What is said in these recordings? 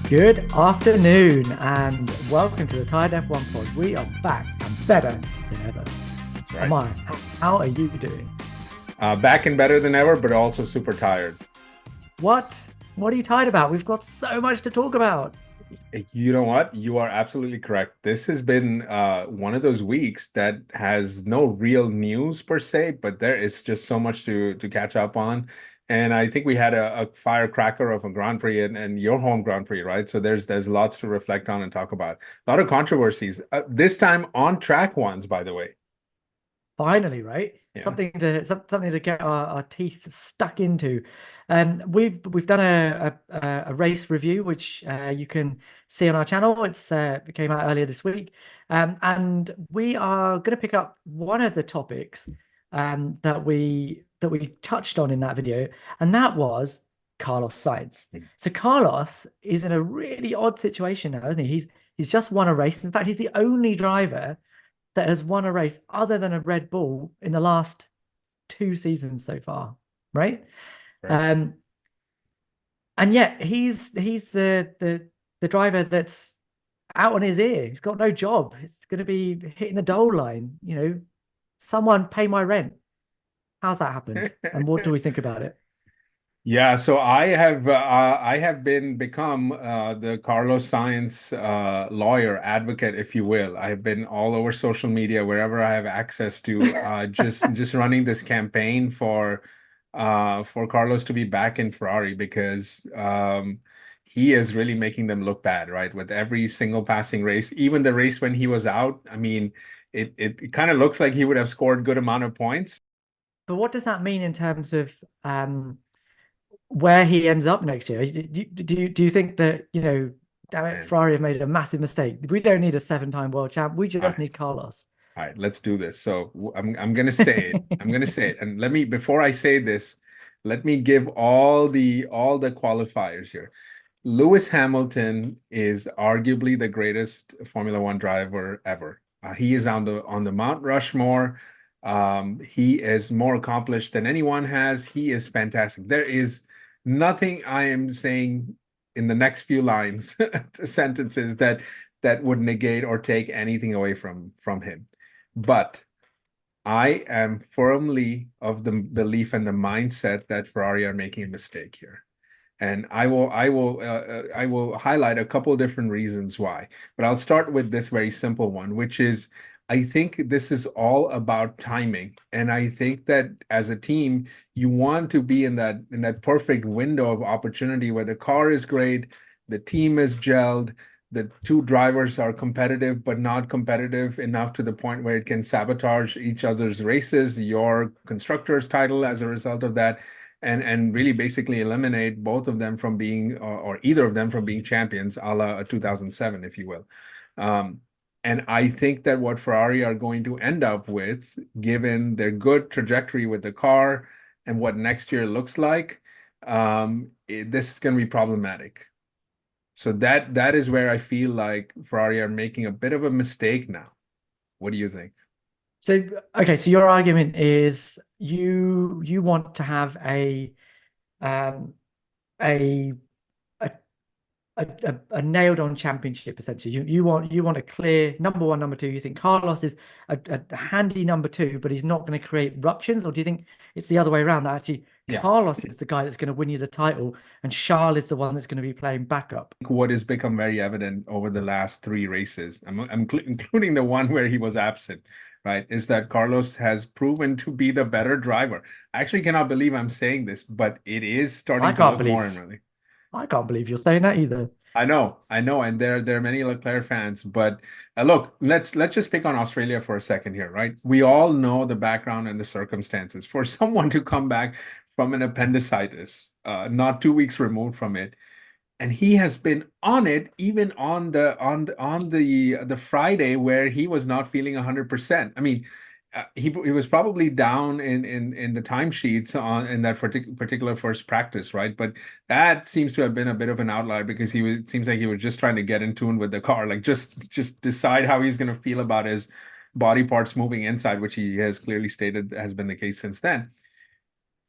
Good afternoon and welcome to the Tired F1 Pod. We are back and better than ever. That's right. Ammar, how are you doing? Back and better than ever, but also super tired. What? What are you tired about? We've got so much to talk about. You know what? You are absolutely correct. This has been one of those weeks that has no real news per se, but there is just so much to catch up on. And I think we had a firecracker of a Grand Prix and your home Grand Prix, right? So there's lots to reflect on and talk about. A lot of controversies. This time on track ones, by the way. Finally, right? Yeah. Something to get our teeth stuck into. And we've done a race review, which you can see on our channel. It came out earlier this week, and we are going to pick up one of the topics that we touched on in that video, and that was Carlos Sainz. So Carlos is in a really odd situation now, isn't he? He's just won a race. In fact, he's the only driver that has won a race other than a Red Bull in the last two seasons so far, right? Right. Um, and yet he's the driver that's out on his ear. He's got no job. It's going to be hitting the dole line. Someone pay my rent. How's that happened? And what do we think about it? Yeah, so I have become the Carlos Sainz lawyer advocate, if you will. I have been all over social media wherever I have access to, just running this campaign for Carlos to be back in Ferrari because he is really making them look bad, right? With every single passing race, even the race when he was out. I mean, it kind of looks like he would have scored good amount of points. But what does that mean in terms of where he ends up next year? Do you think that, damn it, And Ferrari have made a massive mistake? We don't need a seven-time world champ. We all just right. need Carlos. All right, let's do this. So I'm gonna say it. I'm gonna say it. And let me before I say this, let me give all the qualifiers here. Lewis Hamilton is arguably the greatest Formula One driver ever. He is on the Mount Rushmore. He is more accomplished than anyone has. He is fantastic. There is nothing I am saying in the next few lines, sentences that would negate or take anything away from him. But I am firmly of the belief and the mindset that Ferrari are making a mistake here. And I will highlight a couple different reasons why. But I'll start with this very simple one, which is I think this is all about timing. And I think that as a team, you want to be in that perfect window of opportunity where the car is great, the team is gelled, the two drivers are competitive, but not competitive enough to the point where it can sabotage each other's races, your constructor's title as a result of that, and really basically eliminate both of them from being or either of them from being champions, a la 2007, if you will. And I think that what Ferrari are going to end up with, given their good trajectory with the car and what next year looks like, this is going to be problematic. So that is where I feel like Ferrari are making a bit of a mistake now. What do you think? So, okay, so your argument is you want to have um a a a nailed on championship essentially. You want a clear number one, number two. You think Carlos is a handy number two, but he's not going to create ruptions, or do you think it's the other way around that actually Yeah. Carlos is the guy that's going to win you the title and Charles is the one that's going to be playing backup? What has become very evident over the last three races, including the one where he was absent, right, is that Carlos has proven to be the better driver. I actually cannot believe I'm saying this, but it is I starting to can't look more and believe really. I can't believe you're saying that either. I know, and there are many Leclerc fans, but look, let's just pick on Australia for a second here, right? We all know the background and the circumstances. For someone to come back from an appendicitis, not 2 weeks removed from it, and he has been on it even on the Friday where he was not feeling 100%. I mean, he was probably down in the timesheets on in that particular first practice, right? But that seems to have been a bit of an outlier because it seems like he was just trying to get in tune with the car, like just decide how he's going to feel about his body parts moving inside, which he has clearly stated has been the case since then.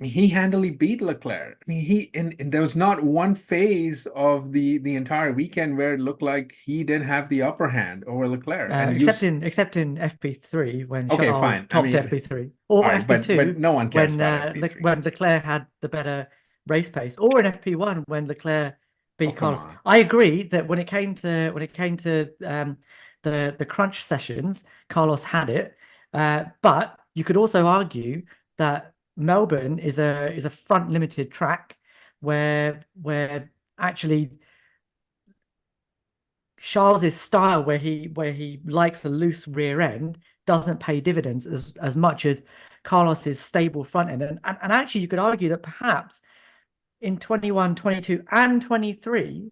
he handily beat Leclerc. I mean, and there was not one phase of the entire weekend where it looked like he didn't have the upper hand over Leclerc. And except in FP3 when okay, Charles fine. I topped mean, FP3, all or right, but FP2 no one cares when about FP3. When Leclerc had the better race pace, or in FP1 when Leclerc Oh, beat come Carlos. on. I agree that when it came to the crunch sessions, Carlos had it, but you could also argue that Melbourne is a front limited track where actually Charles's style, where he likes a loose rear end, doesn't pay dividends as much as Carlos's stable front end. And actually, you could argue that perhaps in 21, 22, and 23,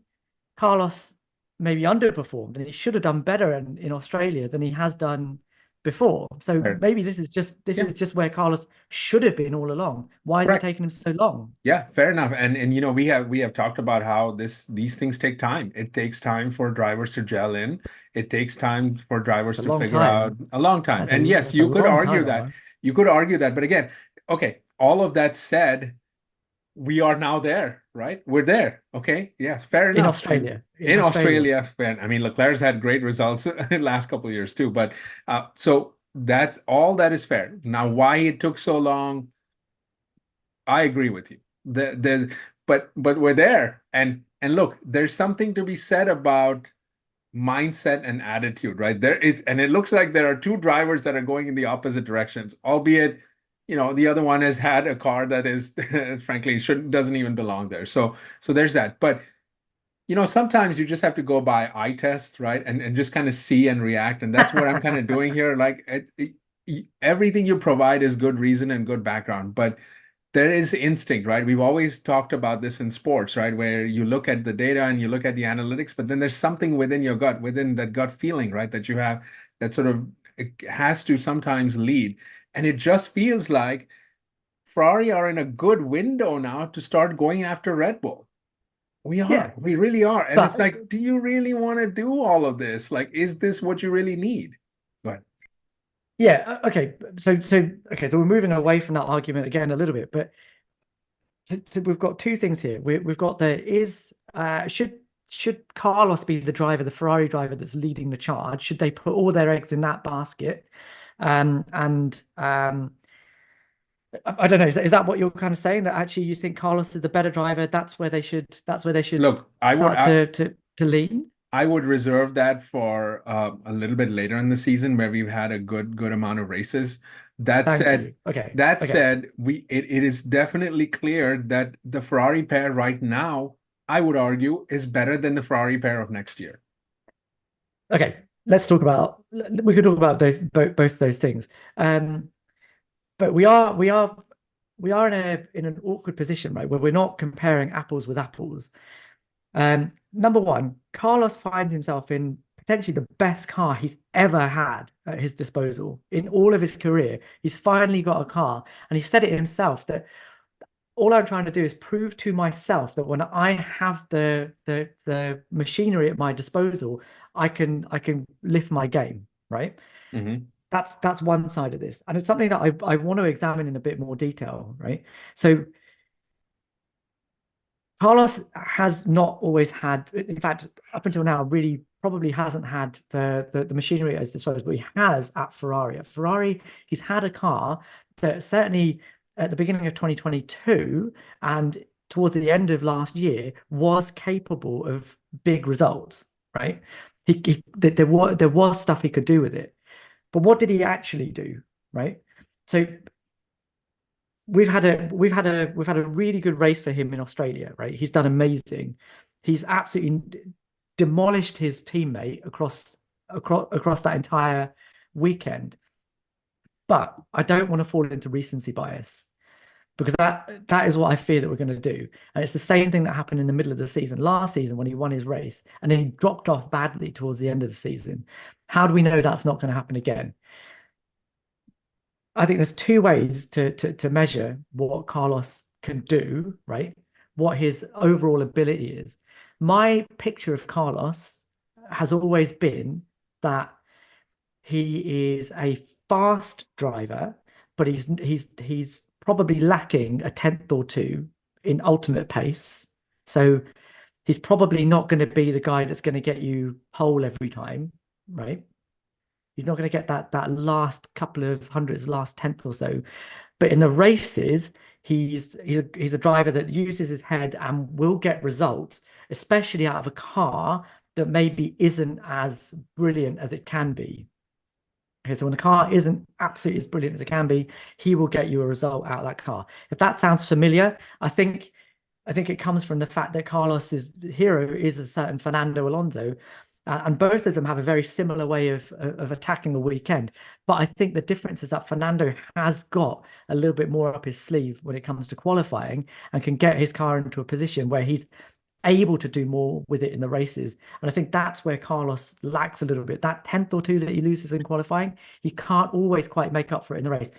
Carlos maybe underperformed, and he should have done better in Australia than he has done before. So Fair. maybe this Yeah, is just where Carlos should have been all along. Why is it correct. taking him so long? Yeah, fair enough. And you know, we have talked about how these things take time. It takes time for drivers to gel in. It takes time for drivers It's a to long figure out time. a long time. And yes, That's a you could long argue time, that. Ammar. You could argue that. But again, okay, all of that said, we are now there, right? We're there. Okay. Yes, fair In enough. And Australia. In in Australia. Australia, fair. I mean, Leclerc's had great results in the last couple of years too. But so that's all that is fair. Now, why it took so long, I agree with you. There's, but we're there, and look, there's something to be said about mindset and attitude, right? There is, and it looks like there are two drivers that are going in the opposite directions, albeit, you know, the other one has had a car that is, frankly, should doesn't even belong there. So there's that. But you know, sometimes you just have to go by eye test, right? And just kind of see and react. And that's what I'm kind of doing here. Like everything you provide is good reason and good background, but there is instinct, right? We've always talked about this in sports, right? Where you look at the data and you look at the analytics, but then there's something within your gut, within that gut feeling, right? That you have that sort of it has to sometimes lead. And it just feels like Ferrari are in a good window now to start going after Red Bull. We Yeah. are, we really are. And it's But like, do you really want to do all of this? Like, is this what you really need? Go ahead. yeah, okay. So we're moving away from that argument again a little bit, but so we've got two things here. We've got the is should Carlos be the driver, the Ferrari driver that's leading the charge? Should they put all their eggs in that basket? And I don't know. Is that what you're kind of saying? That actually you think Carlos is the better driver? That's where they should Look, start to lean. I would reserve that for a little bit later in the season where we've had a good amount of races. That Thank said, you. Okay. that Okay. said, it is definitely clear that the Ferrari pair right now, I would argue, is better than the Ferrari pair of next year. Okay. Let's talk about. We could talk about both those things. But we are in an awkward position, right, where we're not comparing apples with apples. Number one, Carlos finds himself in potentially the best car he's ever had at his disposal in all of his career. He's finally got a car, and he said it himself that all I'm trying to do is prove to myself that when I have the machinery at my disposal, I can lift my game, right? Hmm. That's one side of this, and it's something that I want to examine in a bit more detail, right? So Carlos has not always had, in fact, up until now, really probably hasn't had the machinery at his disposal, but he has at Ferrari. At Ferrari, he's had a car that certainly at the beginning of 2022 and towards the end of last year was capable of big results, right? There was stuff he could do with it. But what did he actually do, right? So we've had a really good race for him in Australia, right? He's done amazing. He's absolutely demolished his teammate across that entire weekend. But I don't want to fall into recency bias because that is what I fear that we're going to do. And it's the same thing that happened in the middle of the season, last season when he won his race, and then he dropped off badly towards the end of the season. How do we know that's not going to happen again? I think there's two ways to measure what Carlos can do, right? What his overall ability is. My picture of Carlos has always been that he is a fast driver, but he's probably lacking a tenth or two in ultimate pace. So he's probably not going to be the guy that's going to get you pole every time, right? He's not going to get that last couple of hundreds, last tenth or so. But in the races, he's a driver that uses his head and will get results, especially out of a car that maybe isn't as brilliant as it can be. Okay, so when the car isn't absolutely as brilliant as it can be, he will get you a result out of that car. If that sounds familiar, I think it comes from the fact that Carlos's hero is a certain Fernando Alonso, and both of them have a very similar way of attacking the weekend. But I think the difference is that Fernando has got a little bit more up his sleeve when it comes to qualifying and can get his car into a position where he's able to do more with it in the races. And I think that's where Carlos lacks a little bit. That tenth or two that he loses in qualifying, he can't always quite make up for it in the race.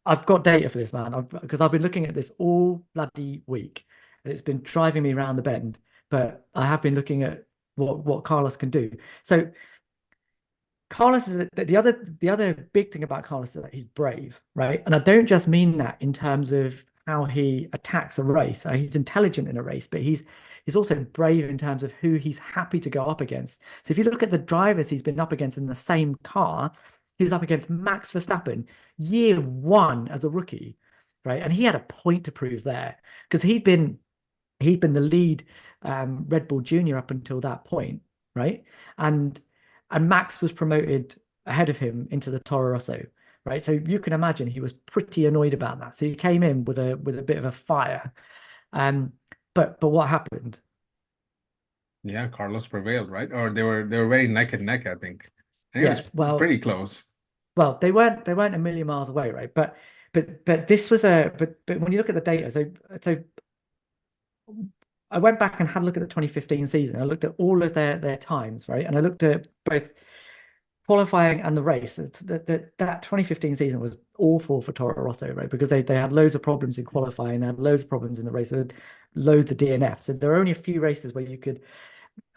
I've got data for this, man, because I've been looking at this all bloody week, and it's been driving me around the bend. But I have been looking at what Carlos can do. So Carlos is the other big thing about Carlos is that he's brave, right? And I don't just mean that in terms of how he attacks a race. He's intelligent in a race, but he's also brave in terms of who he's happy to go up against. So if you look at the drivers he's been up against in the same car, he was up against Max Verstappen year one as a rookie, right? And he had a point to prove there because he'd been the lead Red Bull Junior up until that point, right? And Max was promoted ahead of him into the Toro Rosso, right? So you can imagine he was pretty annoyed about that. So he came in with a bit of a fire. But what happened? Yeah, Carlos prevailed, right? Or they were very neck and neck, I think. I think it Yeah, was pretty close. well, they weren't a million miles away, right? But this was but when you look at the data, so I went back and had a look at the 2015 season. I looked at all of their times, right? And I looked at both qualifying and the race. That 2015 season was awful for Toro Rosso, right? Because they had loads of problems in qualifying, they had loads of problems in the race, they had loads of DNFs. So there are only a few races where you could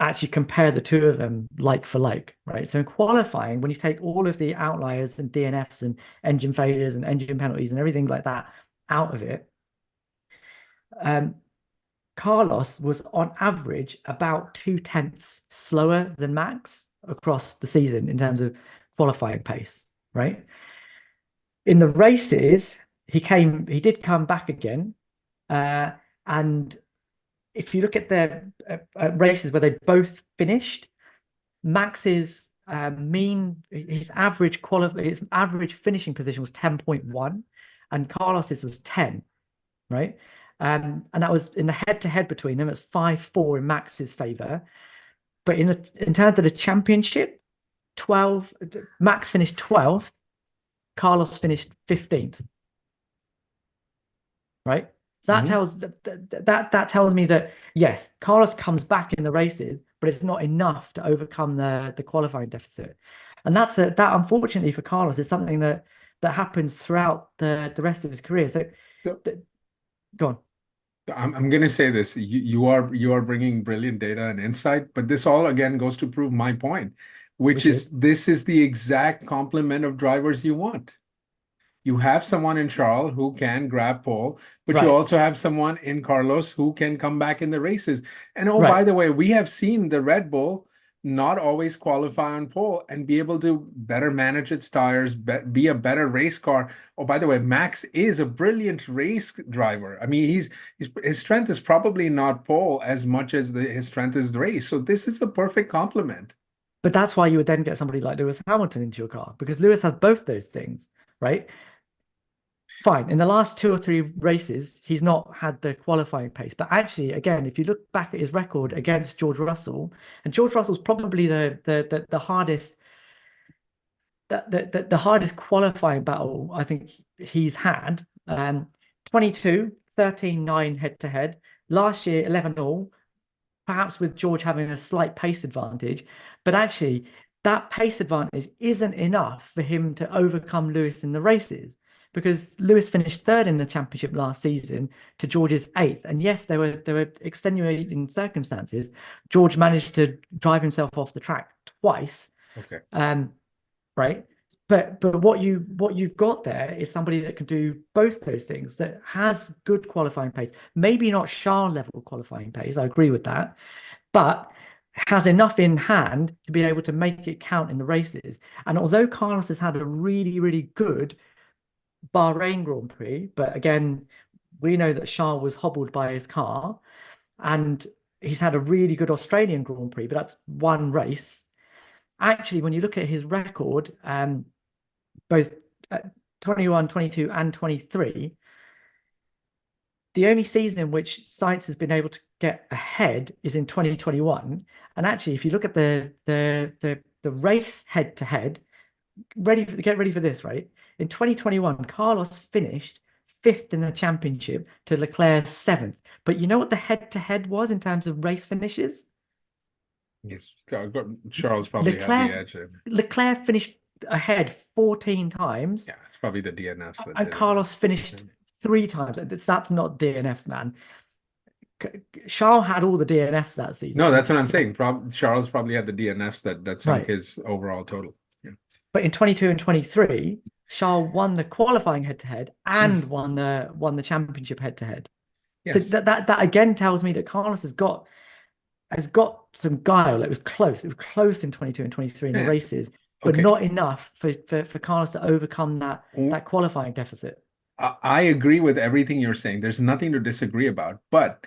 actually compare the two of them like for like, right? So in qualifying, when you take all of the outliers and DNFs and engine failures and engine penalties and everything like that out of it, Carlos was on average about 2/10 slower than Max across the season in terms of qualifying pace, right? In the races, he did come back again. And if you look at the races where they both finished, Max's his average finishing position was 10.1, and Carlos's was 10, right? And that was in the head-to-head between them. It's 5-4 in Max's favor. But in terms of the championship, 12 Max finished 12th, Carlos finished 15th. Right? So that tells me that yes, Carlos comes back in the races, but it's not enough to overcome the qualifying deficit. And that unfortunately for Carlos is something that happens throughout the rest of his career. So go on. I'm gonna say this. You are bringing brilliant data and insight, but this all again goes to prove my point, which is this is the exact complement of drivers you want. You have someone in Charles who can grab pole, but you also have someone in Carlos who can come back in the races. And oh, by the way, we have seen the Red Bull not always qualify on pole and be able to better manage its tires, be a better race car. Oh, by the way, Max is a brilliant race driver. I mean, his strength is probably not pole as much as his strength is the race. So this is a perfect complement. But that's why you would then get somebody like Lewis Hamilton into your car, because Lewis has both those things, right? Fine. In the last 2 or 3 races, he's not had the qualifying pace. But actually, again, if you look back at his record against George Russell, and George Russell's probably the hardest the hardest qualifying battle I think he's had. 22, 13, 9 head to head. Last year, 11 all, perhaps with George having a slight pace advantage. But actually, that pace advantage isn't enough for him to overcome Lewis in the races, because Lewis finished third in the championship last season to George's 8th. And yes, there were extenuating circumstances. George managed to drive himself off the track twice. Okay. Right. but what you've got there is somebody that can do both those things, that has good qualifying pace. Maybe not Charles level qualifying pace, I agree with that, but has enough in hand to be able to make it count in the races. And although Carlos has had a really, really good Bahrain Grand Prix, but again, we know that Charles was hobbled by his car, and he's had a really good Australian Grand Prix, but that's one race. Actually, when you look at his record, both 21, 22, and 23, the only season in which Sainz has been able to get ahead is in 2021. And actually, if you look at the race head to head, get ready for this, right? In 2021, Carlos finished fifth in the championship to Leclerc's seventh. But you know what the head to head was in terms of race finishes? Yes, Charles probably had the edge. Leclerc finished ahead 14 times. Yeah, it's probably the DNFs that and did Carlos finished 3 times. That's not DNFs, man. Charles had all the DNFs that season. No, that's what I'm saying. Charles probably had the DNFs that sunk Right. his overall total. Yeah. But in 22 and 23, Charles won the qualifying head to head and won the championship head to head. So Yes. that again tells me that Carlos has got some guile. It was close. It was close in 22 and 23 in the Yeah. races, but Okay. not enough for Carlos to overcome that qualifying deficit. I agree with everything you're saying. There's nothing to disagree about, but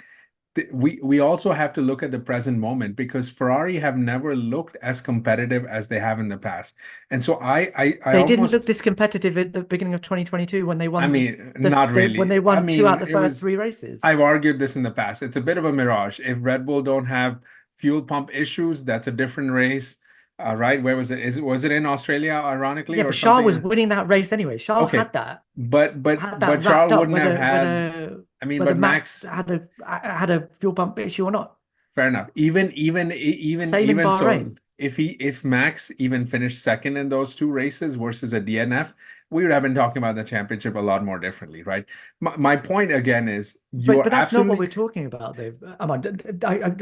we also have to look at the present moment, because Ferrari have never looked as competitive as they have in the past. And so They didn't look this competitive at the beginning of 2022 when they won. I mean, not really. When they won I mean, 2 out of the it first was, 3 races. I've argued this in the past. It's a bit of a mirage. If Red Bull don't have fuel pump issues, that's a different race. Right? Where was it? Was it in Australia, ironically, Yeah, or but Charles was something? winning that race anyway. Charles Okay. had that But wrapped Charles up, wouldn't have had, I mean, whether but Max Max, had a fuel pump issue or not. fair enough. Same in Even so, Bahrain. if Max even finished second in those 2 races versus a DNF, we would have been talking about the championship a lot more differently, right? My point again is But you're that's not what absolutely we're talking about, though.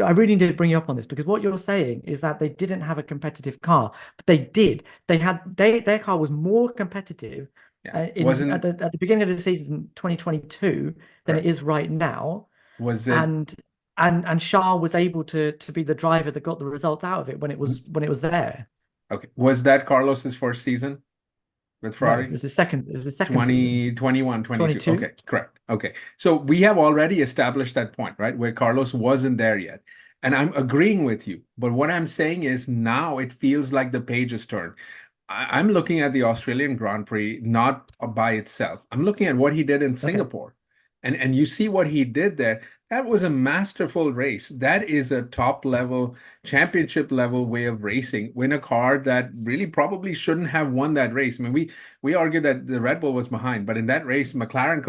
I really need to bring you up on this, because what you're saying is that they didn't have a competitive car, but they did. Their car was more competitive wasn't at the beginning of the season 2022 than it correct. is right now. Was it And Charles was able to be the driver that got the results out of it when it was there. okay? Was that Carlos's first season with No, it Ferrari? was the second. It was the second season. 2021, 22. 22. Okay, correct. Okay. So we have already established that point, right? Where Carlos wasn't there yet. And I'm agreeing with you. But what I'm saying is now it feels like the page is turned. I'm looking at the Australian Grand Prix not by itself. I'm looking at what he did in Singapore. And you see what he did there. That was a masterful race. That is a top level, championship level way of racing. Win a car that really probably shouldn't have won that race. I mean, we argue that the Red Bull was behind, but in that race, McLaren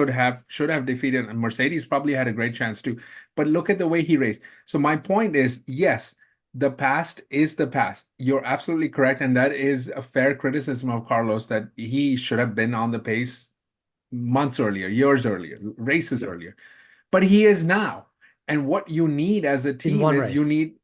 should have defeated, and Mercedes probably had a great chance too. But look at the way he raced. So my point is, yes, the past is the past. You're absolutely correct, and that is a fair criticism of Carlos, that he should have been on the pace months earlier, years earlier, races earlier. But he is now. And what you need as a team is you need,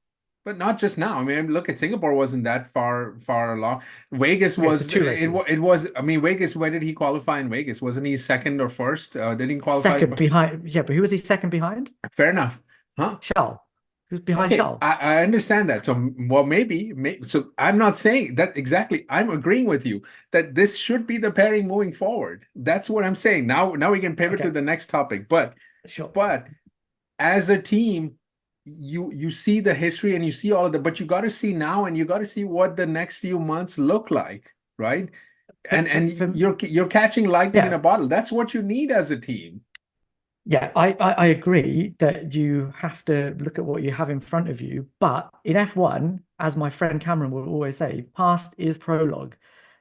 but not just now. I mean, look at Singapore wasn't that far along. Vegas was it was. I mean, Vegas. Where did he qualify in Vegas? Wasn't he second or first? Did he qualify second behind? Yeah, but who was he second behind? Fair enough, huh? Charles. Who's behind Charles? I understand that. So, well, maybe. So I'm not saying that exactly. I'm agreeing with you that this should be the pairing moving forward. That's what I'm saying. Now we can pivot to the next topic. But as a team, you see the history and you see all of that, but you got to see now, and you got to see what the next few months look like, right? And you're catching lightning in a bottle. That's what you need as a team. Yeah, I agree that you have to look at what you have in front of you. But in F1, as my friend Cameron will always say, past is prologue,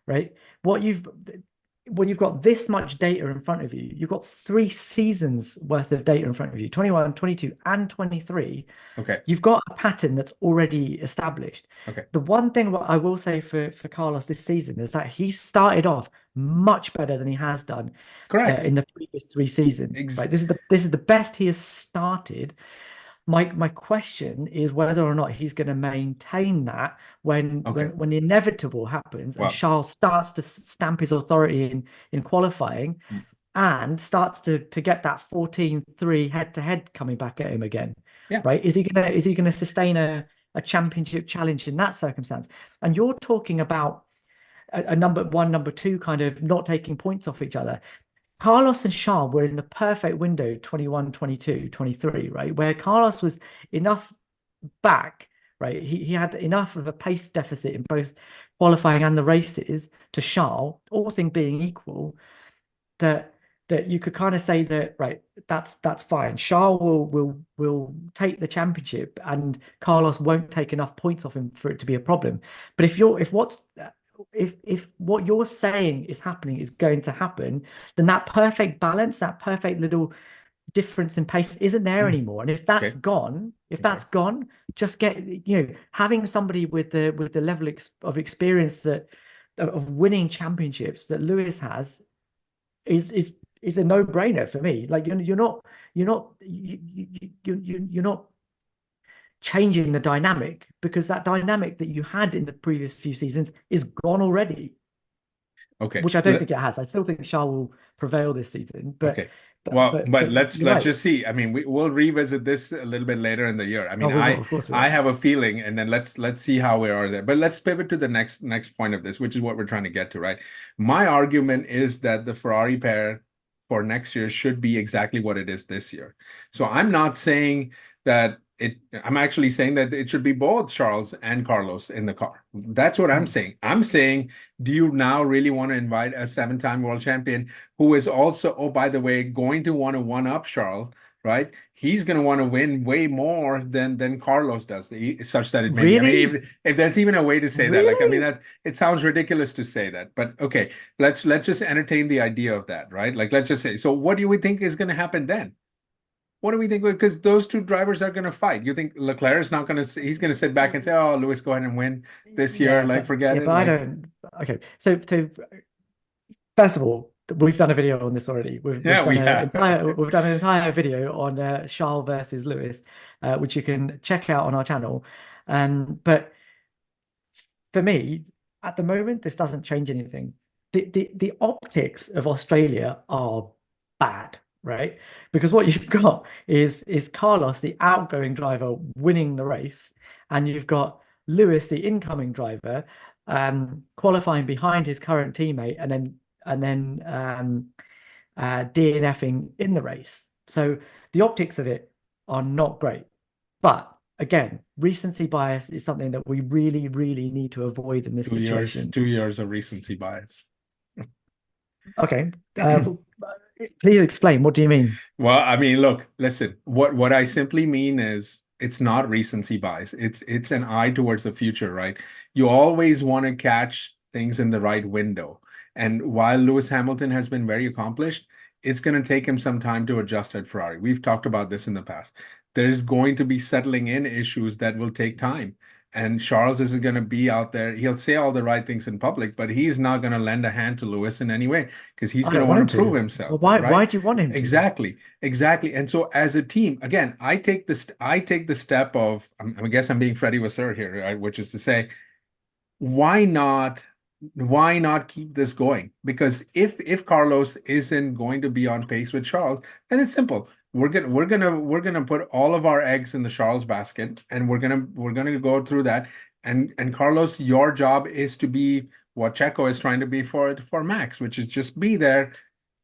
right? When you've got this much data in front of you, you've got 3 seasons worth of data in front of you, 21, 22, and 23. Okay. You've got a pattern that's already established. Okay. The one thing what I will say for Carlos this season is that he started off much better than he has done in the previous 3 seasons. Right? This is the best he has started. My question is whether or not he's going to maintain that when Okay. when the inevitable happens and Well, Charles starts to stamp his authority in qualifying mm, and starts to get that 14-3 head-to-head coming back at him again, yeah. right? Is he gonna sustain a championship challenge in that circumstance? And you're talking about a number one, number two kind of not taking points off each other. Carlos and Charles were in the perfect window 21, 22, 23, right? Where Carlos was enough back, right? He had enough of a pace deficit in both qualifying and the races to Charles, all things being equal, that you could kind of say that, right, that's fine. Charles will take the championship and Carlos won't take enough points off him for it to be a problem. But if what you're saying is happening is going to happen, then that perfect balance, that perfect little difference in pace isn't there Mm, anymore. And if that's okay. gone, Okay. just get, having somebody with the level of experience that of winning championships that Lewis has is a no-brainer for me. Like you're not changing the dynamic, because that dynamic that you had in the previous few seasons is gone already, Okay. which I don't think it has. I still think Charles will prevail this season, but Okay. Well, but you're let's right. just see. I mean, we'll revisit this a little bit later in the year. I Oh, mean, we will, of course we I will. have a feeling, and then let's see how we are there. But let's pivot to the next point of this, which is what we're trying to get to, right? My argument is that the Ferrari pair for next year should be exactly what it is this year. So I'm not saying that I'm actually saying that it should be both Charles and Carlos in the car. That's what I'm Mm. saying. I'm saying, do you now really want to invite a seven-time world champion who is also, oh, by the way, going to want to one-up Charles, right? He's going to want to win way more than Carlos does, such that it may be. I Really? mean, if there's even a way to say that, like, I mean, Really? that it sounds ridiculous to say that, but okay, let's just entertain the idea of that, right? Like, let's just say, so what do we think is going to happen then? What do we think? Because those two drivers are going to fight. You think Leclerc is not going to? He's going to sit back and say, "Oh, Lewis, go ahead and win this year. Yeah, Like, forget but it." I Like, don't. Okay, so first of all, we've done a video on this already. yeah, we have. We've done an entire video on Charles versus Lewis, which you can check out on our channel. But for me, at the moment, this doesn't change anything. The optics of Australia are bad, right? Because what you've got is Carlos, the outgoing driver, winning the race, and you've got Lewis, the incoming driver, qualifying behind his current teammate, and then DNFing in the race. So the optics of it are not great. But again, recency bias is something that we really, really need to avoid in this 2 years, situation. 2 years of recency bias. Okay. Please explain. What do you mean? Well, I mean, look, listen, what I simply mean is it's not recency bias. It's an eye towards the future, right? You always want to catch things in the right window. And while Lewis Hamilton has been very accomplished, it's going to take him some time to adjust at Ferrari. We've talked about this in the past. There's going to be settling in issues that will take time. And Charles isn't going to be out there. He'll say all the right things in public, but he's not going to lend a hand to Lewis in any way because he's I going to don't want want him to prove to. Well, himself there, why right? do you want him to? Exactly, exactly. And so as a team, again, I take the step of, I guess I'm being Freddie Wasser here, right? Which is to say, why not why not keep this going? Because if Carlos isn't going to be on pace with Charles, then it's simple. We're gonna put all of our eggs in the Charles basket, and we're gonna go through that. And Carlos, your job is to be what Checo is trying to be for Max, which is just be there,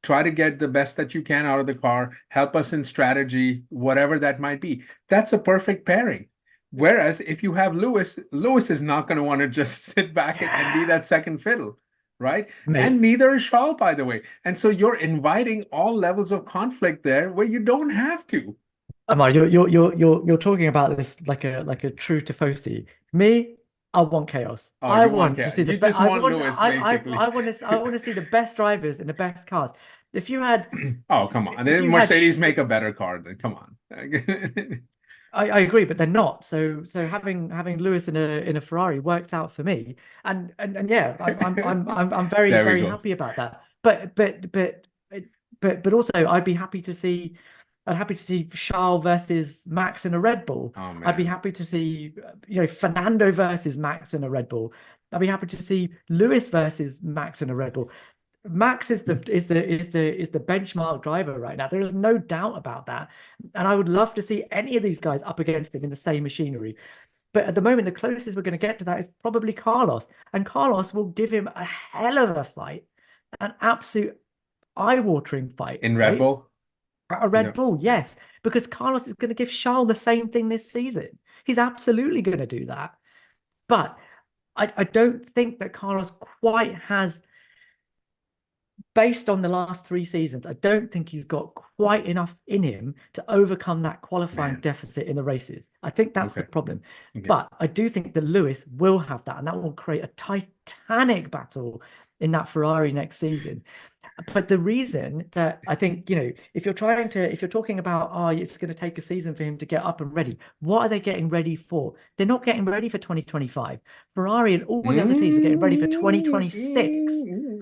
try to get the best that you can out of the car, help us in strategy, whatever that might be. That's a perfect pairing. Whereas if you have Lewis, Lewis is not going to want to just sit back and be Yeah, that second fiddle, right? And mate. neither is Shaw, by the way. And so you're inviting all levels of conflict there where you don't have to. Amar, you're talking about this like a true Tifosi. Me, I want chaos. Oh, I you want want to chaos. see the You best. just want Lewis, basically. I want to see the best drivers in the best cars. If you had Oh, come on. if you had Mercedes make a better car then. Come on. I agree, but they're not. So having Lewis in a Ferrari works out for me, and yeah, I'm very There we go. happy about that. But also, I'd be happy to see I'd happy to see Charles versus Max in a Red Bull. Oh I'd be man. happy to see, Fernando versus Max in a Red Bull. I'd be happy to see Lewis versus Max in a Red Bull. Max is the benchmark driver right now. There is no doubt about that. And I would love to see any of these guys up against him in the same machinery. But at the moment, the closest we're going to get to that is probably Carlos. And Carlos will give him a hell of a fight, an absolute eye-watering fight, In Red right? Bull? At a Is Red it? Bull, yes. Because Carlos is going to give Charles the same thing this season. He's absolutely going to do that. But I don't think that Carlos quite has, based on the last 3 seasons, I don't think he's got quite enough in him to overcome that qualifying Man. deficit in the races. I think that's the Okay. problem. Okay. But I do think that Lewis will have that, and that will create a titanic battle in that Ferrari next season. But the reason that I think, if you're talking about, it's going to take a season for him to get up and ready, what are they getting ready for? They're not getting ready for 2025. Ferrari and all the other teams are getting ready for 2026.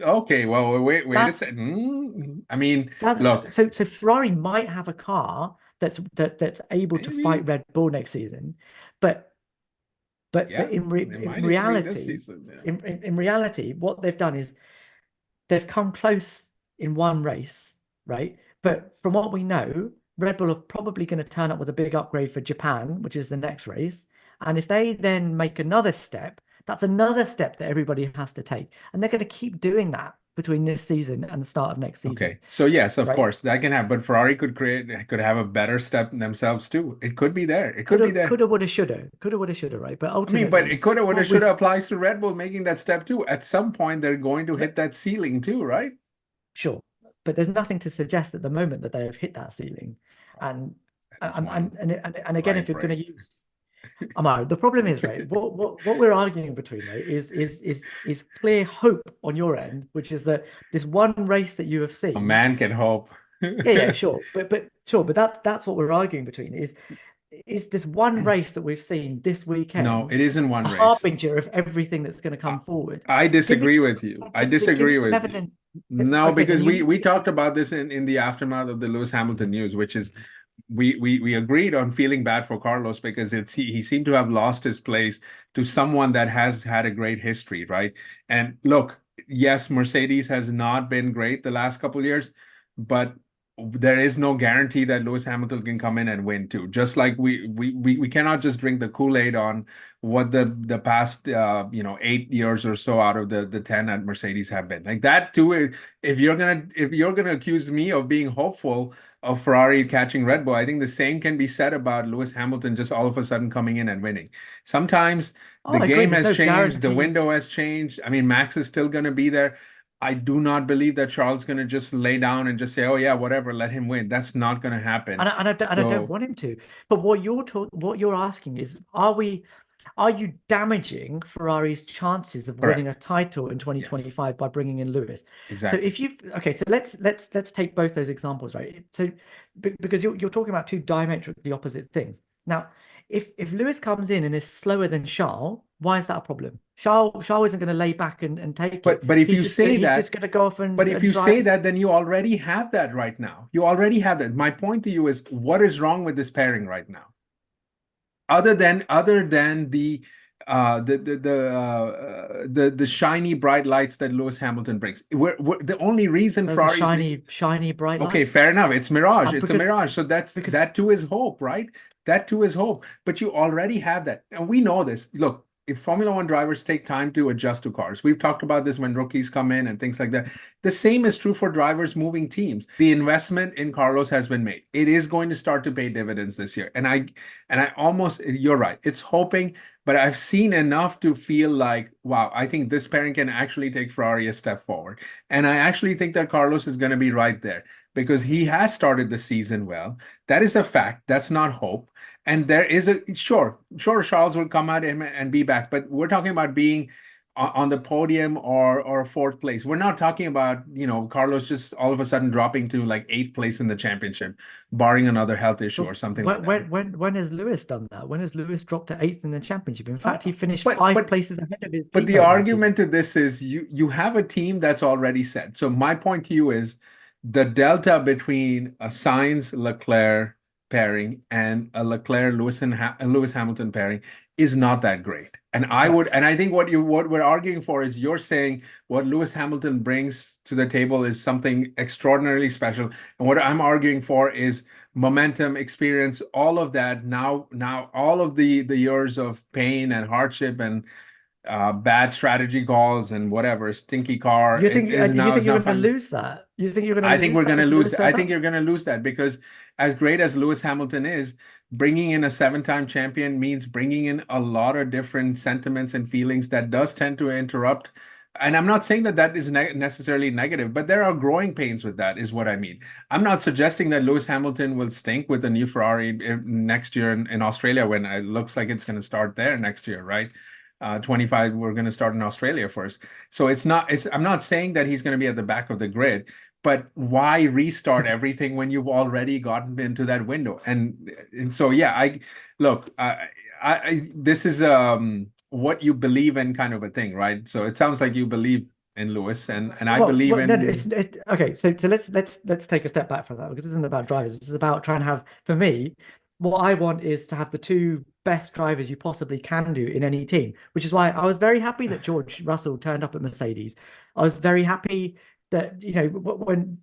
Okay, well, wait a That second. I mean, that's look, so Ferrari might have a car that's able to maybe, fight Red Bull next season, but yeah, in they in might even this reality, season. Yeah. in reality, what they've done is they've come close in one race, right? But from what we know, Red Bull are probably going to turn up with a big upgrade for Japan, which is the next race. And if they then make another step, that's another step that everybody has to take. And they're going to keep doing that between this season and the start of next season, Okay, so yes, of right? course, that can happen, but Ferrari could have a better step themselves too. It could be there. It could be there. Coulda, woulda, shoulda, right? But I mean, but ultimately, it could have, would have, what should have we've applies to Red Bull making that step too. At some point, they're going to hit that ceiling too, right? sure, but there's nothing to suggest at the moment that they have hit that ceiling. And That is one and again, if right you're going to break. use Ammar, the problem is, right, what we're arguing between, right, is clear hope on your end, which is that this one race that you have A seen. man can hope. Yeah, sure, but that's what we're arguing between is this one race that we've seen this No, weekend it isn't one a race. harbinger of everything that's going to I, come forward. I Give me disagree with you. I give me disagree some with you. evidence. No, Okay, because then you we talked about this in the aftermath of the Lewis Hamilton news, which is we agreed on feeling bad for Carlos because he seemed to have lost his place to someone that has had a great history, right? And look, yes, Mercedes has not been great the last couple of years, but there is no guarantee that Lewis Hamilton can come in and win too. Just like we cannot just drink the Kool-Aid on what the past 8 years or so out of the 10 at Mercedes have been. Like that too, if you're gonna accuse me of being hopeful of Ferrari catching Red Bull, I think the same can be said about Lewis Hamilton just all of a sudden coming in and winning. Sometimes Oh, the I agree. game There's has no changed, the window guarantees. has changed. I mean, Max is still going to be there. I do not believe that Charles is going to just lay down and just say, "Oh yeah, whatever, let him win." That's not going to happen. And I don't So, want him to. But what you're asking is, are you damaging Ferrari's chances of winning correct. a title in Yes, 2025 by bringing in Lewis? So exactly. if you've okay, so let's take both those examples, right? So because you're talking about two diametrically opposite things. Now, if Lewis comes in and is slower than Charles, why is that a problem? Charles isn't going to lay back and take it. But if you say He's just that, going to go off but if and you say drive. that, then you already have that right now. You already have that. My point to you is, what is wrong with this pairing right now? Other than the shiny bright lights that Lewis Hamilton brings. The only reason Those are Ferrari's shiny bright okay, lights. fair enough. It's mirage. It's a Because mirage. So because that too is hope, right? That too is hope. But you already have that, and we know this. Look, if Formula One drivers take time to adjust to cars, we've talked about this when rookies come in and things like that. The same is true for drivers moving teams. The investment in Carlos has been made. It is going to start to pay dividends this year, and I almost you're right. It's hoping, but I've seen enough to feel like, wow, I think this pairing can actually take Ferrari a step forward. And I actually think that Carlos is going to be right there because he has started the season well. That is a fact. That's not hope. And there is a sure, Charles will come out and be back, but we're talking about being on the podium or fourth place. We're not talking about, Carlos just all of a sudden dropping to like eighth place in the championship, barring another health issue but or something like that. when has Lewis done that? When has Lewis dropped to eighth in the championship? In Uh, fact, he finished but five but places ahead of his But the teammate last year. argument to this is you have a team that's already set. So my point to you is the delta between a Sainz Leclerc pairing and a Leclerc Lewis Hamilton pairing is not that great. And Correct. I think what we're arguing for is you're saying what Lewis Hamilton brings to the table is something extraordinarily special. And what I'm arguing for is momentum, experience, all of that. Now all of the years of pain and hardship and bad strategy calls and whatever stinky car You think is you now think is you're now going to finally. lose that? You think you're going I to think lose we're that going to if lose. Lewis I turns think up? you're going to lose that because as great as Lewis Hamilton is, bringing in a seven-time champion means bringing in a lot of different sentiments and feelings that does tend to interrupt. And I'm not saying that that is necessarily negative, but there are growing pains with that, is what I mean. I'm not suggesting that Lewis Hamilton will stink with a new Ferrari next year in Australia when it looks like it's going to start there next year, right? 25, we're going to start in Australia first. So I'm not saying that he's going to be at the back of the grid, but why restart everything when you've already gotten into that window? And so, yeah, look, this is what you believe in kind of a thing, right? So it sounds like you believe in Lewis and I believe No, no, in, it's okay. So let's take a step back from that because this isn't about drivers. This is about trying to have, for me, what I want is to have the two best drivers you possibly can do in any team, which is why I was very happy that George Russell turned up at Mercedes. I was very happy that,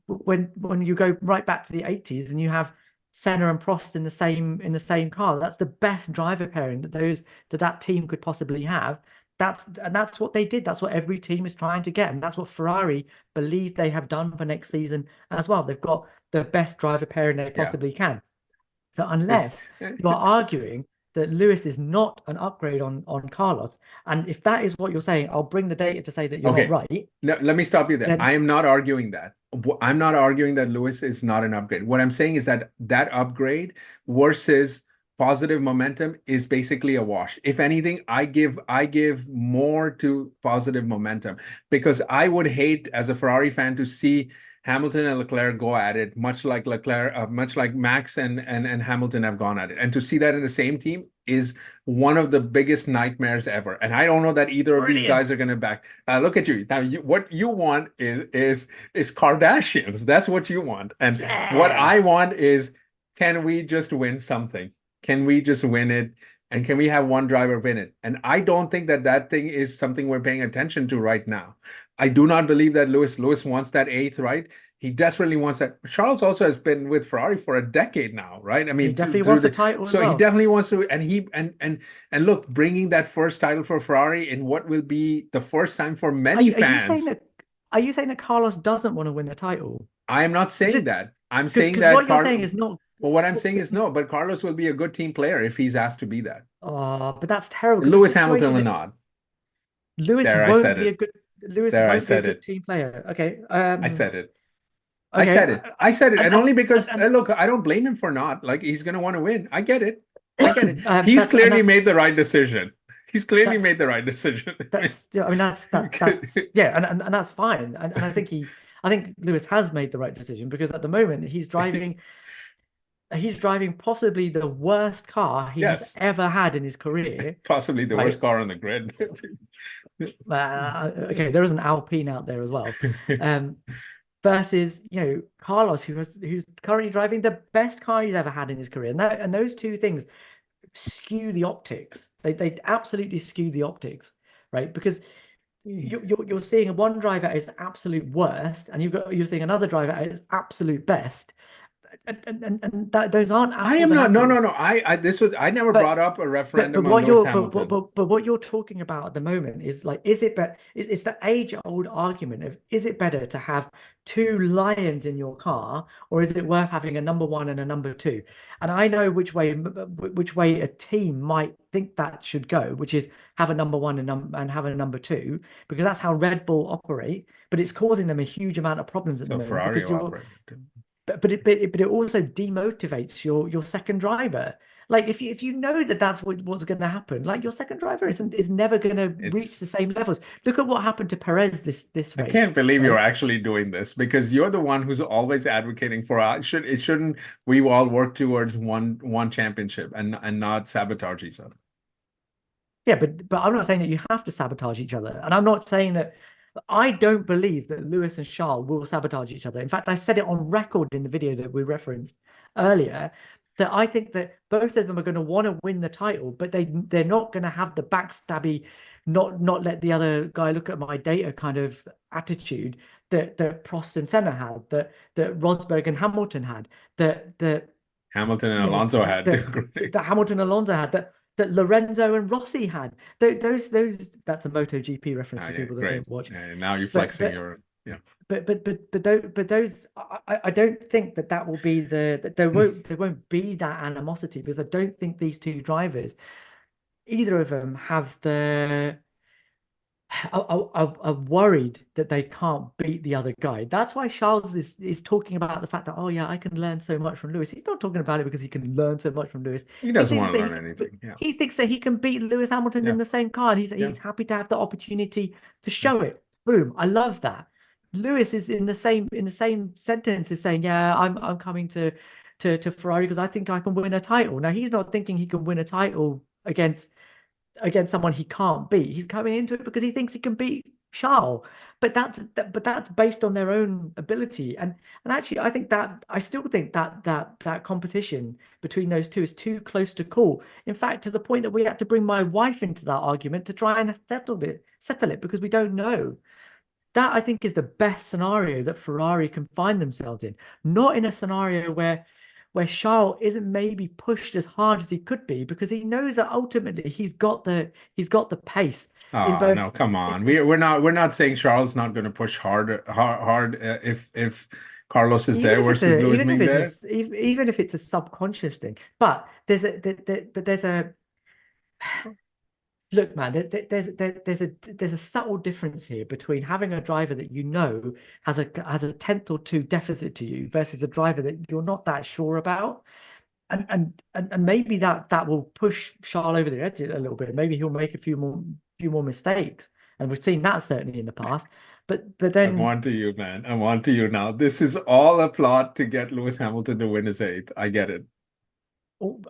when you go right back to the 80s and you have Senna and Prost in the same car, that's the best driver pairing that team could possibly have. That's what they did. That's what every team is trying to get, and that's what Ferrari believe they have done for next season as well. They've got the best driver pairing they yeah, possibly can. So this. unless you are arguing that Lewis is not an upgrade on Carlos, and if that is what you're saying, I'll bring the data to say that you're not Okay. right. No, let me stop you there. Then I am not arguing that. I'm not arguing that Lewis is not an upgrade. What I'm saying is that that upgrade versus positive momentum is basically a wash. If anything, I give more to positive momentum because I would hate as a Ferrari fan to see Hamilton and Leclerc go at it, much like Max and Hamilton have gone at it, and to see that in the same team is one of the biggest nightmares ever. And I don't know that either of these brilliant. guys are going to back. Look at you now. What you want is Kardashians. That's what you want. And what Yeah. I want is, can we just win something? Can we just win it? And can we have one driver win it? And I don't think that that thing is something we're paying attention to right now. I do not believe that Lewis wants that eighth, right? He desperately wants that. Charles also has been with Ferrari for a decade now, right? I He mean, definitely through wants a the title as so he well. definitely wants to, and and look, bringing that first title for Ferrari in what will be the first time for many Are you saying fans. that Carlos doesn't want to win a title? I am not Is saying it that. I'm saying because that what you're Carlos. saying is not. Well, what I'm saying is no, but Carlos will be a good team player if he's asked to be that. Oh, but that's terrible because the Lewis Hamilton situation will is not. Lewis There, I won't said be a it. good Lewis There, I won't be a said good it. team player. Okay. I said it. I Okay. said it. I said it. And only because, And look, I don't blame him for not. Like, he's going to want to win. I get it. I get it. He's that's and clearly made the right decision. He's clearly that's made the right decision. that's I mean that's yeah, and that's fine. And I think Lewis has made the right decision because at the moment he's driving possibly the worst car he has Yes, ever had in his career, possibly the worst right? car on the grid. Okay, there is an Alpine out there as well. Um, versus, Carlos, who's currently driving the best car he's ever had in his career. And those two things skew the optics. They absolutely skew the optics, right? Because you're seeing one driver as the absolute worst, and you're seeing another driver as absolute best. And those aren't I apples am and not. No, no, apples. no. I never brought But up a but referendum on what Lewis you're Hamilton. but what you're talking about at the moment is like, is it better? It's the age-old argument of, is it better to have two lions in your car, or is it worth having a number one and a number two? And I know which way a team might think that should go, which is have a number one and have a number two, because that's how Red Bull operate. But it's causing them a huge amount of problems at the So moment Ferrari because will you're operate. but it also demotivates your second driver. Like if you know that that's what's going to happen, like your second driver is never going to reach It's the same levels. Look at what happened to Perez this I race, can't believe you're right? actually doing this because you're the one who's always advocating for it shouldn't we all work towards one championship and not sabotage each other. Yeah, but I'm not saying that you have to sabotage each other, and I'm not saying that I don't believe that Lewis and Charles will sabotage each other. In fact, I said it on record in the video that we referenced earlier that I think that both of them are going to want to win the title, but they're not going to have the backstabby, not let the other guy look at my data kind of attitude that Prost and Senna had, that Rosberg and Hamilton had, that Hamilton and you know Alonso had that too. that Hamilton and Alonso had, that Lorenzo and Rossi had. Those that's a MotoGP reference for Yeah, people that great. don't watch. Now you're But flexing but your, yeah. but those I don't think that will be that there won't be that animosity, because I don't think these two drivers, either of them, have the are worried that they can't beat the other guy. That's why Charles is talking about the fact that, oh yeah, I can learn so much from Lewis. He's not talking about it because he can learn so much from Lewis. He He doesn't thinks want to that learn anything. Yeah. he thinks that he can beat Lewis Hamilton Yeah. in the same car, and he's Yeah. happy to have the opportunity to show it. Boom! I love that. Lewis is in the same sentence is saying, yeah, I'm coming to Ferrari because I think I can win a title. Now he's not thinking he can win a title against someone he can't beat. He's coming into it because he thinks he can beat Charles. But that's based on their own ability. And actually, I still think that competition between those two is too close to call. In fact, to the point that we had to bring my wife into that argument to try and settle it because we don't know. That, I think, is the best scenario that Ferrari can find themselves in. Not in a scenario where Charles isn't maybe pushed as hard as he could be, because he knows that ultimately he's got the pace in Oh no, both. come on. We're not saying Charles not going to push hard if Carlos is there versus Lewis being there. Even if it's a subconscious thing, but there's a look, man, there's a subtle difference here between having a driver that has a tenth or two deficit to you versus a driver that you're not that sure about. And maybe that will push Charles over the edge a little bit. Maybe he'll make a few more mistakes. And we've seen that certainly in the past. But I'm then on to you, man. I'm on to you now. This is all a plot to get Lewis Hamilton to win his eighth. I get it. oh,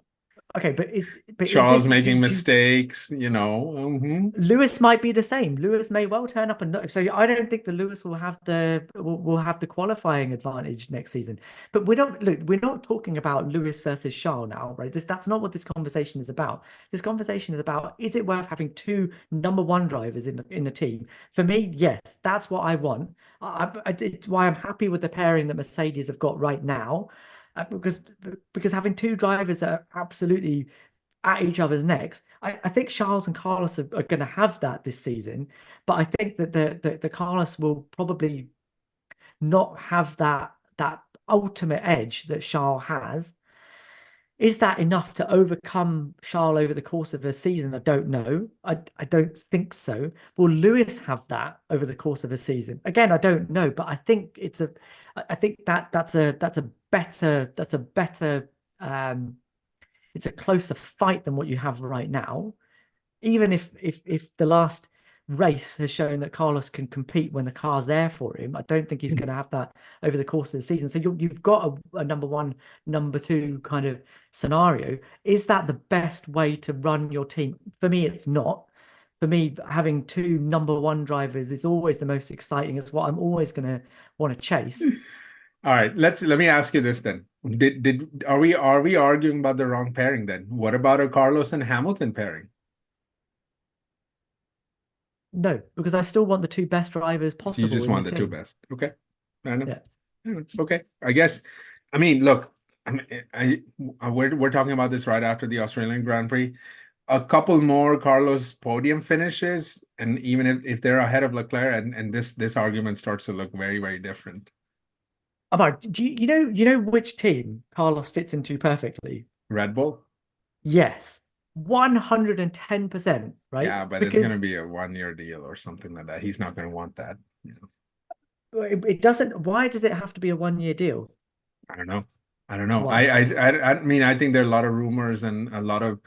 okay, but is Charles this making do you, mistakes, you know. Lewis might be the same. Lewis may well turn up and not. So I don't think the Lewis will have the qualifying advantage next season. But we're not talking about Lewis versus Charles now, right? That's not what this conversation is about. This conversation is about, is it worth having two number one drivers in the team? For me, yes, that's what I want. It's why I'm happy with the pairing that Mercedes have got right now. Because having two drivers that are absolutely at each other's necks. I think Charles and Carlos are going to have that this season, but I think that the Carlos will probably not have that ultimate edge that Charles has. Is that enough to overcome Charles over the course of a season? I don't know. I don't think so. Will Lewis have that over the course of a season? Again, I don't know, but I think that's a better it's a closer fight than what you have right now. Even if the last race has shown that Carlos can compete when the car's there for him, I don't think he's going to have that over the course of the season. So you've got a number one, number two kind of scenario. Is that the best way to run your team? For me, it's not. For me, having two number one drivers is always the most exciting. It's what I'm always going to want to chase. All right, let me ask you this then. Are we arguing about the wrong pairing then? What about a Carlos and Hamilton pairing? No, because I still want the two best drivers So you possible just in the want the two team. best. Okay. Fair enough. Yeah. Okay. I guess, I mean, look, we're talking about this right after the Australian Grand Prix. A couple more Carlos podium finishes, and even if they're ahead of Leclerc, and this argument starts to look very, very different. Amar, do you know which team Carlos fits into perfectly? Red Bull? Yes, 110%, right? Yeah, but it's Because gonna be a 1 year deal or something like that. He's not gonna want that, you know. it doesn't. Why does it have to be a 1 year deal? I don't know. I don't know. Why? I mean, I think there are a lot of rumors and a lot of.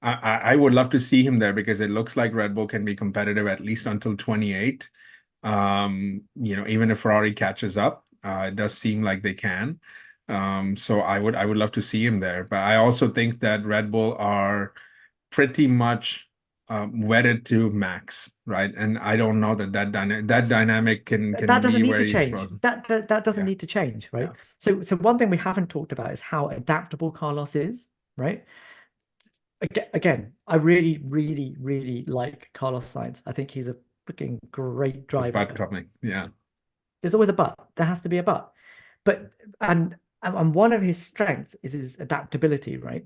I would love to see him there because it looks like Red Bull can be competitive at least until 28. Even if Ferrari catches up, it does seem like they can. So I would love to see him there. But I also think that Red Bull are pretty much wedded to Max, right? And I don't know that dynamic That can doesn't be need to very change. explosive. That doesn't Yeah, need to change, right? yeah. So one thing we haven't talked about is how adaptable Carlos is, right? Again, I really, really, really like Carlos Sainz. I think he's a freaking great The butt driver. coming. Yeah. There's always a but. There has to be a but. But and one of his strengths is his adaptability, right?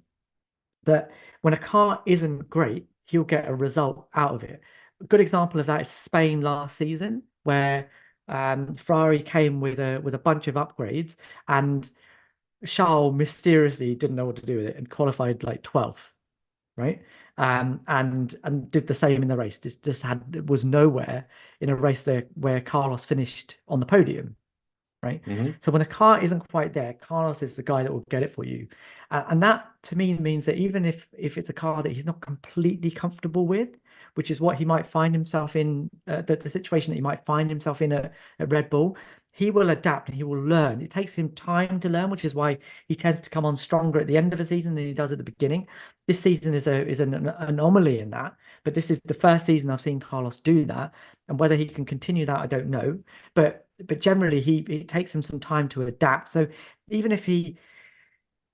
That when a car isn't great, he'll get a result out of it. A good example of that is Spain last season, where Ferrari came with a bunch of upgrades, and Charles mysteriously didn't know what to do with it and qualified like 12th, right? And did the same in the race. Just had was nowhere in a race there where Carlos finished on the podium, right? Hmm. So when a car isn't quite there, Carlos is the guy that will get it for you. And that to me means that even if it's a car that he's not completely comfortable with, which is what he might find himself in, the situation that he might find himself in at Red Bull, he will adapt and he will learn. It takes him time to learn, which is why he tends to come on stronger at the end of a season than he does at the beginning. This season is an anomaly in that, but this is the first season I've seen Carlos do that. And whether he can continue that, I don't know. But generally it takes him some time to adapt. So even if he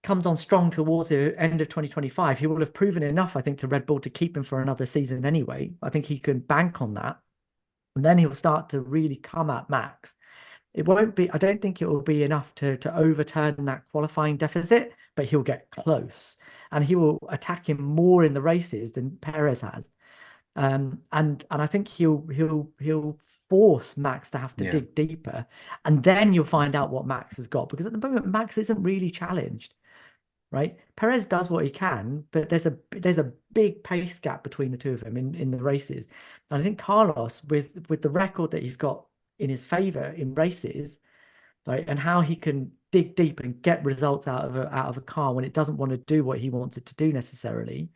comes on strong towards the end of 2025, he will have proven enough, I think, to Red Bull to keep him for another season anyway. I think he can bank on that. And then he'll start to really come at Max. It won't be, I don't think it will be enough to overturn that qualifying deficit, but he'll get close. And he will attack him more in the races than Perez has. And I think he'll force Max to have to Yeah. dig deeper, and then you'll find out what Max has got. Because at the moment, Max isn't really challenged, right? Perez does what he can, but there's a big pace gap between the two of them in the races. And I think Carlos, with the record that he's got in his favor in races, right, and how he can dig deep and get results out of a car when it doesn't want to do what he wants it to do necessarily,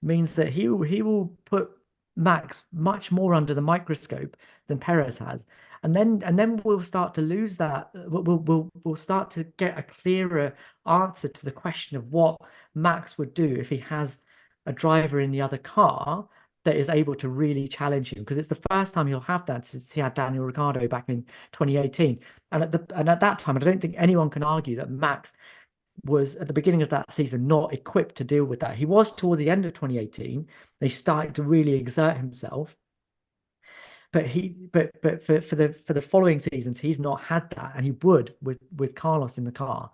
means that he will put Max much more under the microscope than Perez has. And then we'll start to lose that. We'll start to get a clearer answer to the question of what Max would do if he has a driver in the other car that is able to really challenge him. Because it's the first time he'll have that since he had Daniel Ricciardo back in 2018. And at that time, I don't think anyone can argue that Max was at the beginning of that season not equipped to deal with that. He was towards the end of 2018. They started to really exert himself, but for the following seasons, he's not had that, and he would with Carlos in the car.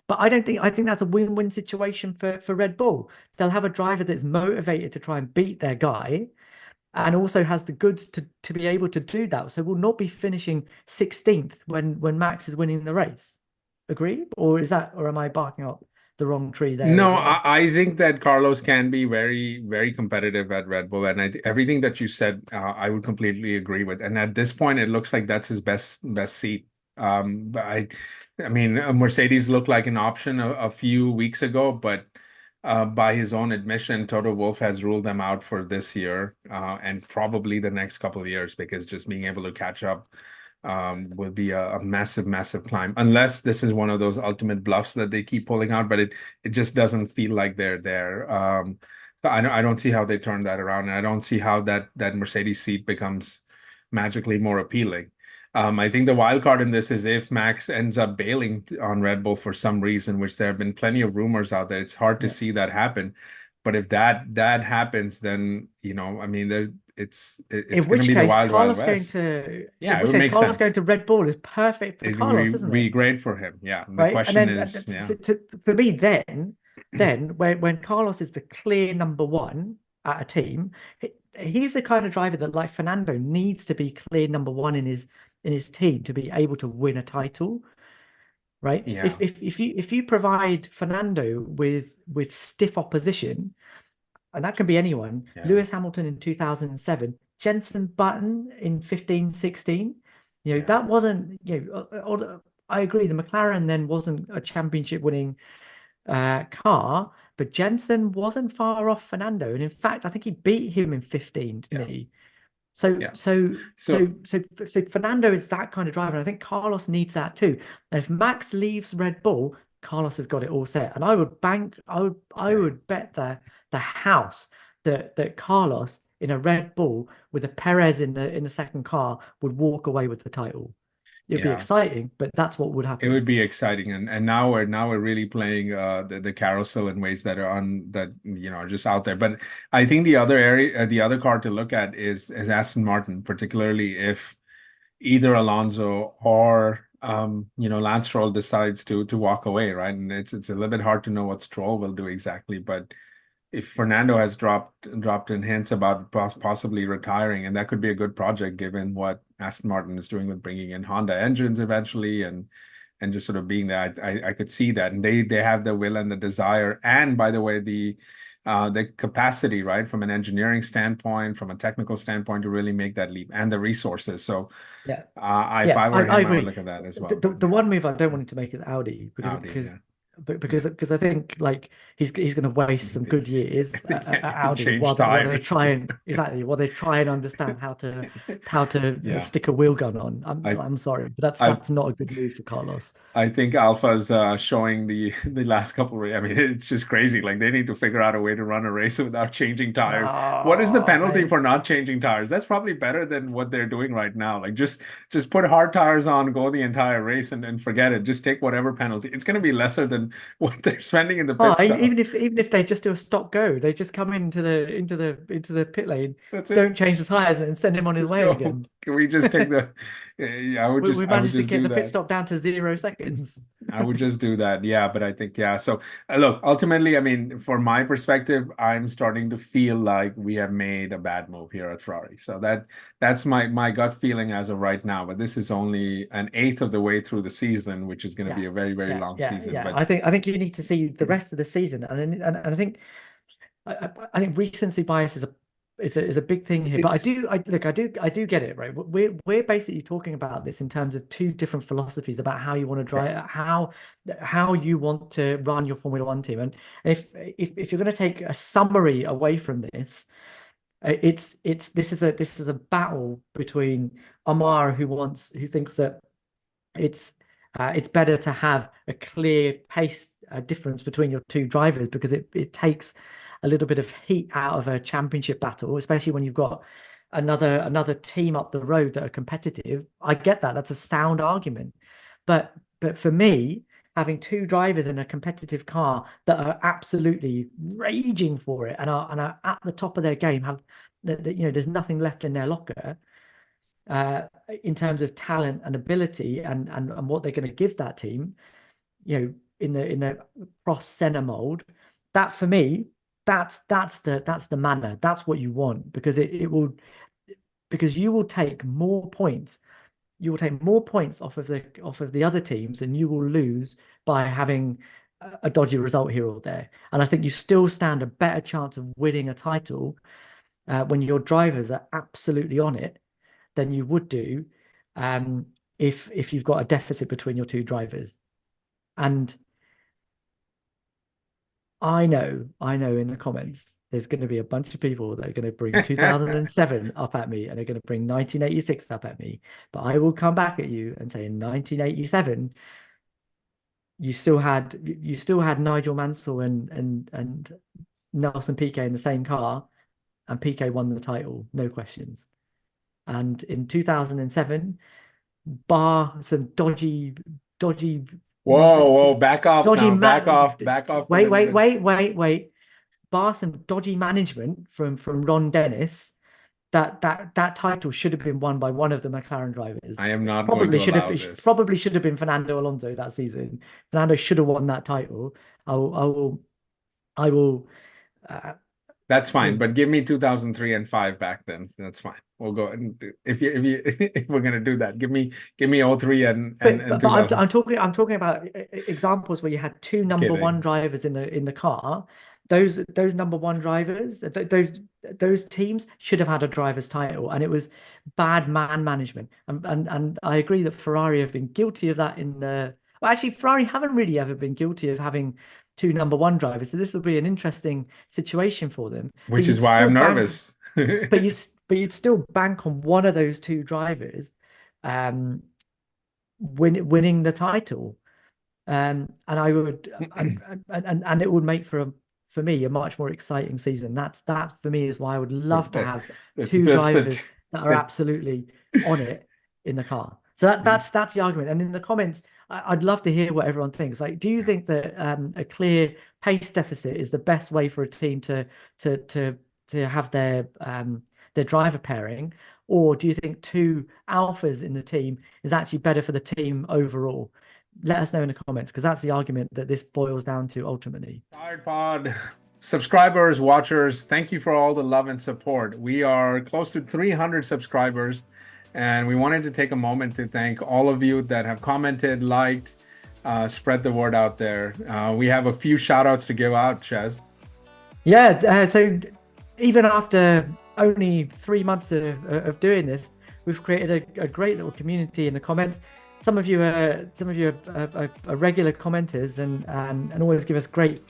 But I think that's a win-win situation for Red Bull. They'll have a driver that's motivated to try and beat their guy, and also has the goods to be able to do that. So we'll not be finishing 16th when Max is winning the race. Agree? Or am I barking up the wrong tree there as No, well? I think that Carlos can be very, very competitive at Red Bull, and everything that you said, I would completely agree with. And at this point, it looks like that's his best seat. But I mean, Mercedes looked like an option a few weeks ago, but by his own admission, Toto Wolff has ruled them out for this year, and probably the next couple of years, because just being able to catch up will be a massive, massive climb. Unless this is one of those ultimate bluffs that they keep pulling out, but it just doesn't feel like they're there. So I don't see how they turn that around, and I don't see how that Mercedes seat becomes magically more appealing. I think the wild card in this is if Max ends up bailing on Red Bull for some reason, which there have been plenty of rumors out there. It's hard to Yeah. see that happen. But if that happens, then I mean, it's In going to which be the case, wild, wild Carlos going west. to in Yeah, it which would case make Carlos going sense. to Red Bull is perfect for It Carlos, would isn't be it? great for him. Yeah. The Right? And question then is, yeah, for me, then when Carlos is the clear number one at a team, he's the kind of driver that, like Fernando, needs to be clear number one in his team to be able to win a title. Right? yeah, If you provide Fernando with stiff opposition, and that can be anyone, yeah, Lewis Hamilton in 2007, Jenson Button in 15, 16. yeah, That wasn't, I agree, the McLaren then wasn't a championship winning car, but Jenson wasn't far off Fernando. And in fact, I think he beat him in 15, didn't yeah, he? So, yeah. so, so, So so, so Fernando is that kind of driver, and I think Carlos needs that too. And if Max leaves Red Bull, Carlos has got it all set. And I would yeah, bet the house that Carlos in a Red Bull with a Perez in the second car would walk away with the title. It'd be Yeah. exciting, but that's what would It happen. would be exciting, and now we're really playing the carousel in ways that are on that are just out there. But I think the other area, the other card to look at is Aston Martin, particularly if either Alonso or Lance Stroll decides to walk away, right? And it's a little bit hard to know what Stroll will do exactly, but if Fernando has dropped in hints about possibly retiring, and that could be a good project given what Aston Martin is doing with bringing in Honda engines eventually, and just sort of being there, I could see that, and they have the will and the desire, and by the way, the capacity, right, from an engineering standpoint, from a technical standpoint, to really make that leap, and the resources. So, Yeah. if Yeah, I were I him, I would agree. look at that as The, well. the, But the yeah, one move I don't want him to make is Audi Audi, yeah, yeah, because I think like he's going to waste some good years at and Audi change while they tires. try and exactly while they try and understand how to Yeah, stick a wheel gun on. I I'm sorry, but that's I that's not a good move for Carlos. I think Alpha's showing the last couple of, I mean, it's just crazy. Like they need to figure out a way to run a race without changing tires. What is the Oh, penalty mate. for not changing tires? That's probably better than what they're doing right now. Like just put hard tires on, go the entire race and forget it. Just take whatever penalty. It's going to be lesser than what they're spending in the pit Oh, stop. even if they just do a stop go, they just come into the pit lane, That's it. don't change the tires, and then send him on his Just way go. again. Can we just take the yeah, We I would managed to just get do the pit that. stop down to 0 seconds. I would just do that. Yeah, but I think, yeah. So look, ultimately, I mean, for my perspective, I'm starting to feel like we have made a bad move here at Ferrari. So that's my gut feeling as of right now. But this is only an eighth of the way through the season, which is going to Yeah, be a very, very long season. yeah. But I think you need to see the rest of the season, and I think I think recency bias is a big thing here. But it's I do get it, right? We're basically talking about this in terms of two different philosophies about how you want to correct. drive, how you want to run your Formula One team. And if you're going to take a summary away from this, it's this is a battle between Ammar who thinks that it's better to have a clear pace difference between your two drivers because it takes a little bit of heat out of a championship battle, especially when you've got another team up the road that are competitive. I get that. That's a sound argument. But for me, having two drivers in a competitive car that are absolutely raging for it and are at the top of their game, have there's nothing left in their locker uh, in terms of talent and ability and what they're going to give that team, in the cross center mold. That for me, that's the manner. That's what you want because it will because you will take more points. You will take more points off of the other teams, and you will lose by having a dodgy result here or there. And I think you still stand a better chance of winning a title when your drivers are absolutely on it than you would do um, if you've got a deficit between your two drivers. And I know in the comments, there's going to be a bunch of people that are going to bring 2007 up at me and are going to bring 1986 up at me. But I will come back at you and say in 1987, you still had Nigel Mansell and Nelson Piquet in the same car, and Piquet won the title, no questions. And in 2007, bar some dodgy, Whoa, whoa, back off dodgy now, man. back off a little bit. Wait. Bar some dodgy management from Ron Dennis. That title should have been won by one of the McLaren drivers. I am not going to allow this. Probably should have been Fernando Alonso that season. Fernando should have won that title. I will. Uh, That's you fine, know, but give me 2003 and 5 back then. That's fine. We'll go ahead and if you if we're gonna do that, give me oh 03 and but 2000. I'm talking about examples where you had two number one Kidding. drivers in the car. Those number one drivers, those teams should have had a driver's title, and it was bad man management. And I agree that Ferrari have been guilty of that in the. Well, actually, Ferrari haven't really ever been guilty of having two number one drivers, so this will be an interesting situation for them. But Which is you'd why still I'm bank, nervous. but you'd still bank on one of those two drivers. Um, winning the title. And I would and it would make for for me, a much more exciting season. That for me is why I would love to have That's two drivers that are that- absolutely on it in the car. So that's the argument. And in the comments, I'd love to hear what everyone thinks. Like, do you think that a clear pace deficit is the best way for a team to have their driver pairing, or do you think two alphas in the team is actually better for the team overall? Let us know in the comments, because that's the argument that this boils down to ultimately. Tired Pod subscribers, watchers, thank you for all the love and support. We are close to 300 subscribers, and we wanted to take a moment to thank all of you that have commented, liked, spread the word out there. We have a few shout outs to give out, Shez. Yeah, so even after only 3 months of doing this, we've created a great little community in the comments. Some of you are regular commenters and always give us great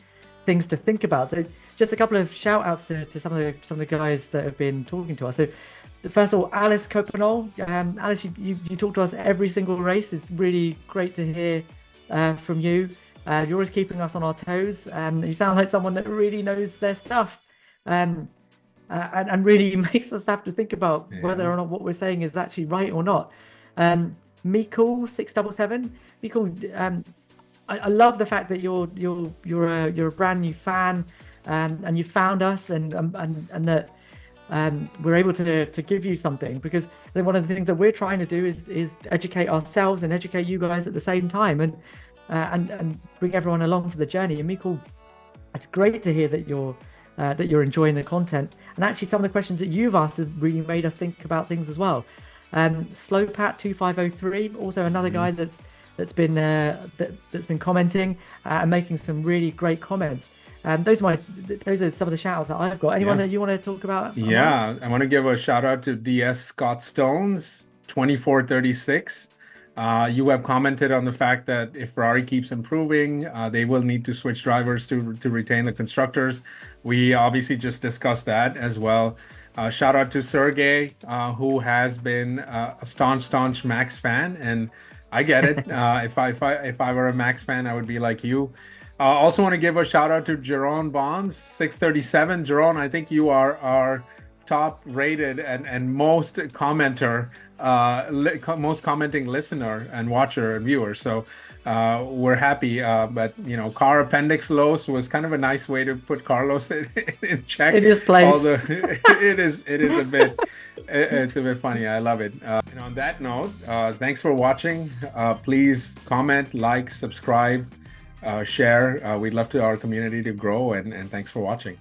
things to think about. So just a couple of shout outs to some of the guys that have been talking to us. So first of all, Alice Copenol. Alice, you talk to us every single race. It's really great to hear from you. You're always keeping us on our toes, and you sound like someone that really knows their stuff, and really makes us have to think about whether or not what we're saying is actually right or not. Mikul677, Mikul, I love the fact that you're a brand new fan, and you found us, and that we're able to give you something, because I think one of the things that we're trying to do is educate ourselves and educate you guys at the same time, and bring everyone along for the journey. And Mikul, it's great to hear that you're enjoying the content, and actually some of the questions that you've asked have really made us think about things as well. Slowpat2503, also another guy that's been commenting and making some really great comments. Those are some of the shout outs that I've got. Anyone that you want to talk about? Yeah, I want to give a shout out to DS Scott Stones 2436. You have commented on the fact that if Ferrari keeps improving, they will need to switch drivers to retain the constructors. We obviously just discussed that as well. Shout out to Sergey, who has been a staunch Max fan, and I get it. If I were a Max fan, I would be like you. Also want to give a shout out to Jerome Bonds 637. Jerome, I think you are our top rated and most commenting listener and watcher and viewer. So we're happy. But car appendix los was kind of a nice way to put Carlos in check. In his place. It is a bit it's a bit funny. I love it. And on that note, thanks for watching. Please comment, like, subscribe, share. We'd love our community to grow, and thanks for watching.